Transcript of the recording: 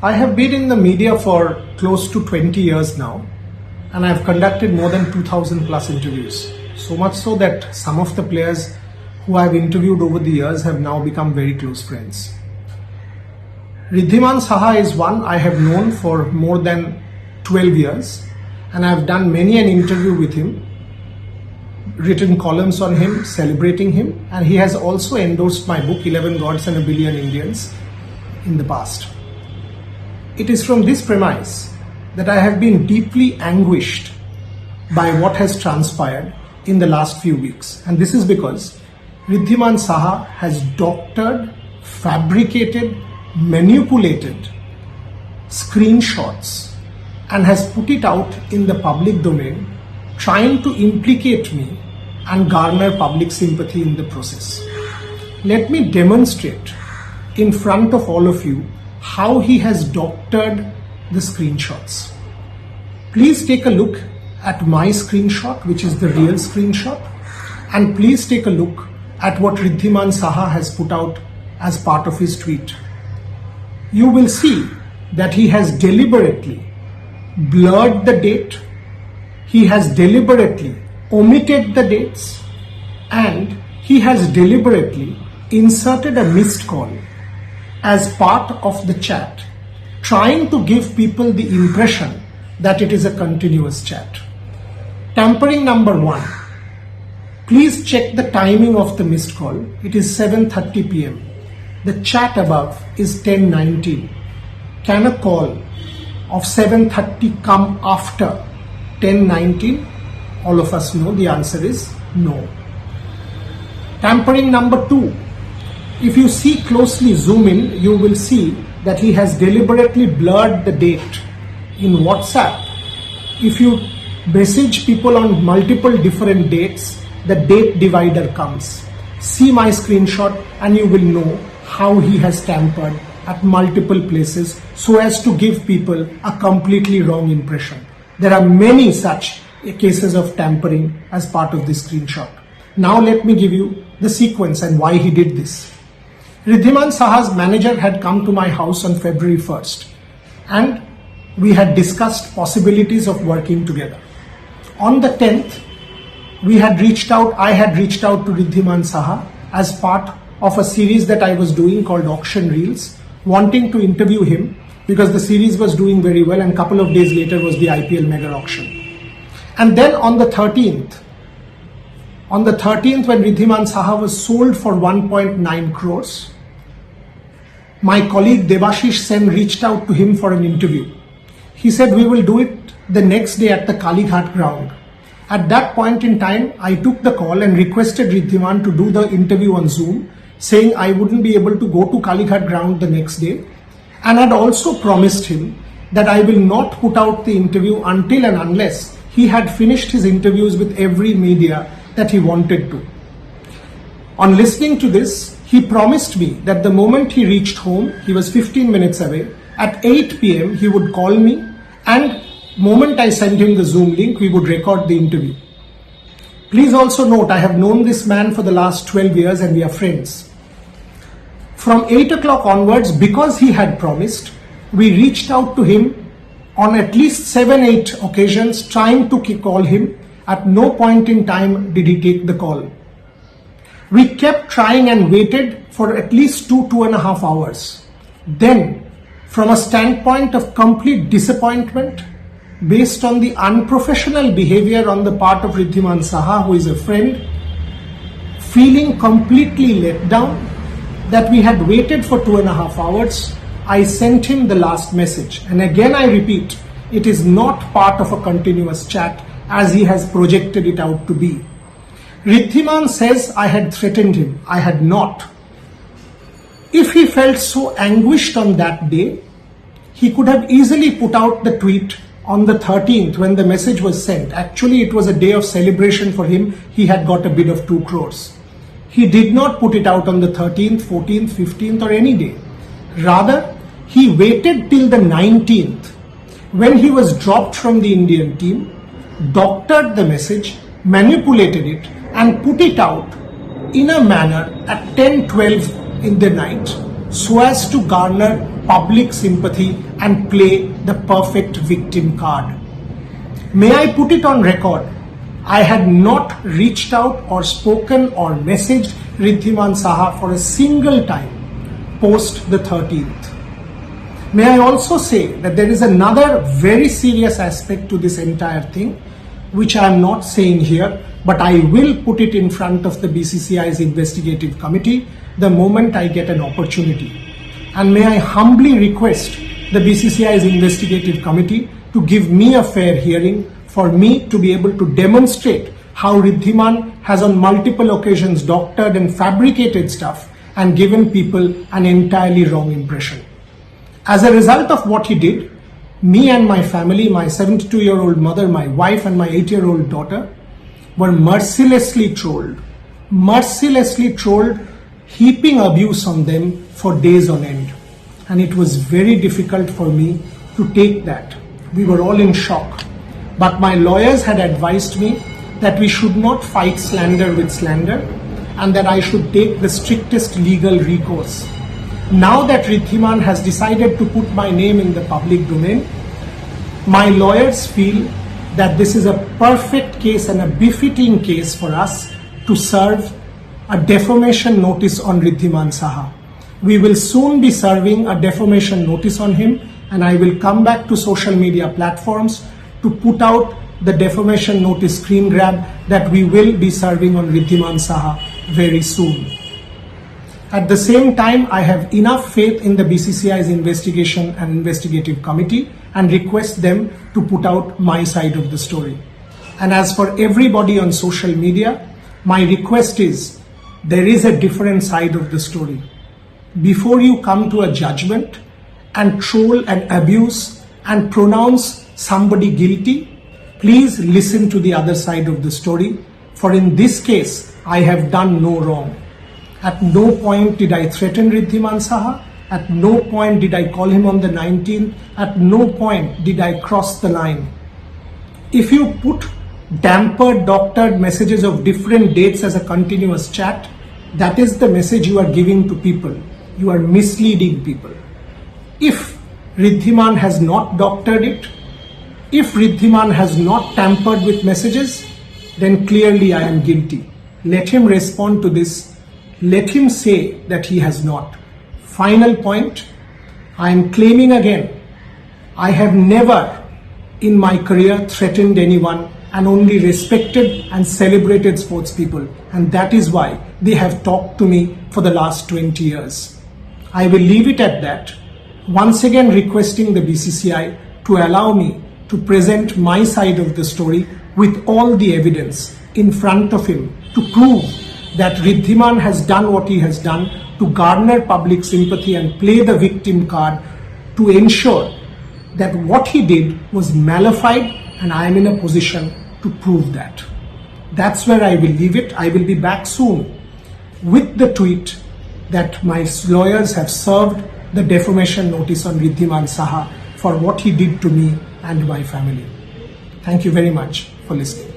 I have been in the media for close to 20 years now, and I've conducted more than 2000 plus interviews. So much so that some of the players who I've interviewed over the years have now become very close friends. Riddhiman Saha is one I have known for more than 12 years, and I've done many an interview with him, written columns on him, celebrating him, and he has also endorsed my book 11 Gods and a Billion Indians in the past. It is from this premise that I have been deeply anguished by what has transpired in the last few weeks, and this is because Riddhiman Saha has doctored, fabricated, manipulated screenshots and has put it out in the public domain, trying to implicate me and garner public sympathy in the process. Let me demonstrate in front of all of you how he has doctored the screenshots. Please take a look at my screenshot, which is the real screenshot, and please take a look at what Riddhiman Saha has put out as part of his tweet. You will see that he has deliberately blurred the date, he has deliberately omitted the dates, and he has deliberately inserted a missed call as part of the chat, trying to give people the impression that it is a continuous chat. Tampering number 1. Please check the timing of the missed call. It is 7:30 p.m. The chat above is 10:19. Can a call of 7:30 come after 10:19? All of us know the answer is no. Tampering number 2. If you see closely, zoom in, you will see that he has deliberately blurred the date. In WhatsApp, if you message people on multiple different dates, the date divider comes. See my screenshot and you will know how he has tampered at multiple places so as to give people a completely wrong impression. There are many such cases of tampering as part of this screenshot. Now let me give you the sequence and why he did this. Riddhiman Saha's manager had come to my house on February 1st and we had discussed possibilities of working together. On the 10th, I had reached out to Riddhiman Saha as part of a series that I was doing called Auction Reels, wanting to interview him because the series was doing very well, and a couple of days later was the IPL mega auction. And then on the 13th, when Riddhiman Saha was sold for 1.9 crores, my colleague Debashish Sen reached out to him for an interview. He said, we will do it the next day at the Kalighat ground. At that point in time, I took the call and requested Riddhiman to do the interview on Zoom, saying I wouldn't be able to go to Kalighat ground the next day, and had also promised him that I will not put out the interview until and unless he had finished his interviews with every media that he wanted to. On listening to this, he promised me that the moment he reached home, he was 15 minutes away, at 8 p.m. he would call me, and moment I sent him the Zoom link, we would record the interview. Please also note, I have known this man for the last 12 years and we are friends. From 8 o'clock onwards, because he had promised, we reached out to him on at least 7-8 occasions trying to call him. At no point in time did he take the call. We kept trying and waited for at least 2.5 hours. Then, from a standpoint of complete disappointment, based on the unprofessional behavior on the part of Riddhiman Saha, who is a friend, feeling completely let down that we had waited for 2.5 hours, I sent him the last message. And again I repeat, it is not part of a continuous chat as he has projected it out to be. Riddhiman says I had threatened him. I had not. If he felt so anguished on that day, he could have easily put out the tweet on the 13th when the message was sent. Actually, it was a day of celebration for him. He had got a bid of 2 crores. He did not put it out on the 13th, 14th, 15th or any day. Rather, he waited till the 19th when he was dropped from the Indian team, doctored the message, manipulated it and put it out in a manner at 10:12 in the night so as to garner public sympathy and play the perfect victim card. May I put it on record, I had not reached out or spoken or messaged Riddhiman Saha for a single time post the 13th. May I also say that there is another very serious aspect to this entire thing, which I am not saying here, but I will put it in front of the BCCI's investigative committee the moment I get an opportunity. And may I humbly request the BCCI's investigative committee to give me a fair hearing for me to be able to demonstrate how Riddhiman has on multiple occasions doctored and fabricated stuff and given people an entirely wrong impression. As a result of what he did, me and my family, my 72-year-old mother, my wife and my 8-year-old daughter were mercilessly trolled, heaping abuse on them for days on end. And it was very difficult for me to take that. We were all in shock. But my lawyers had advised me that we should not fight slander with slander and that I should take the strictest legal recourse. Now that Riddhiman has decided to put my name in the public domain, my lawyers feel that this is a perfect case and a befitting case for us to serve a defamation notice on Riddhiman Saha. We will soon be serving a defamation notice on him, and I will come back to social media platforms to put out the defamation notice screen grab that we will be serving on Riddhiman Saha very soon. At the same time, I have enough faith in the BCCI's investigation and investigative committee and request them to put out my side of the story. And as for everybody on social media, my request is there is a different side of the story. Before you come to a judgment and troll and abuse and pronounce somebody guilty, please listen to the other side of the story. For in this case, I have done no wrong. At no point did I threaten Riddhiman Saha. At no point did I call him on the 19th. At no point did I cross the line. If you put dampered, doctored messages of different dates as a continuous chat, that is the message you are giving to people. You are misleading people. If Riddhiman has not doctored it, if Riddhiman has not tampered with messages, then clearly I am guilty. Let him respond to this. Let him say that he has not. Final point, I am claiming again, I have never in my career threatened anyone and only respected and celebrated sports people. And that is why they have talked to me for the last 20 years. I will leave it at that. Once again requesting the BCCI to allow me to present my side of the story with all the evidence in front of him to prove that Riddhiman has done what he has done to garner public sympathy and play the victim card to ensure that what he did was malified, and I am in a position to prove that. That's where I will leave it. I will be back soon with the tweet that my lawyers have served the defamation notice on Riddhiman Saha for what he did to me and my family. Thank you very much for listening.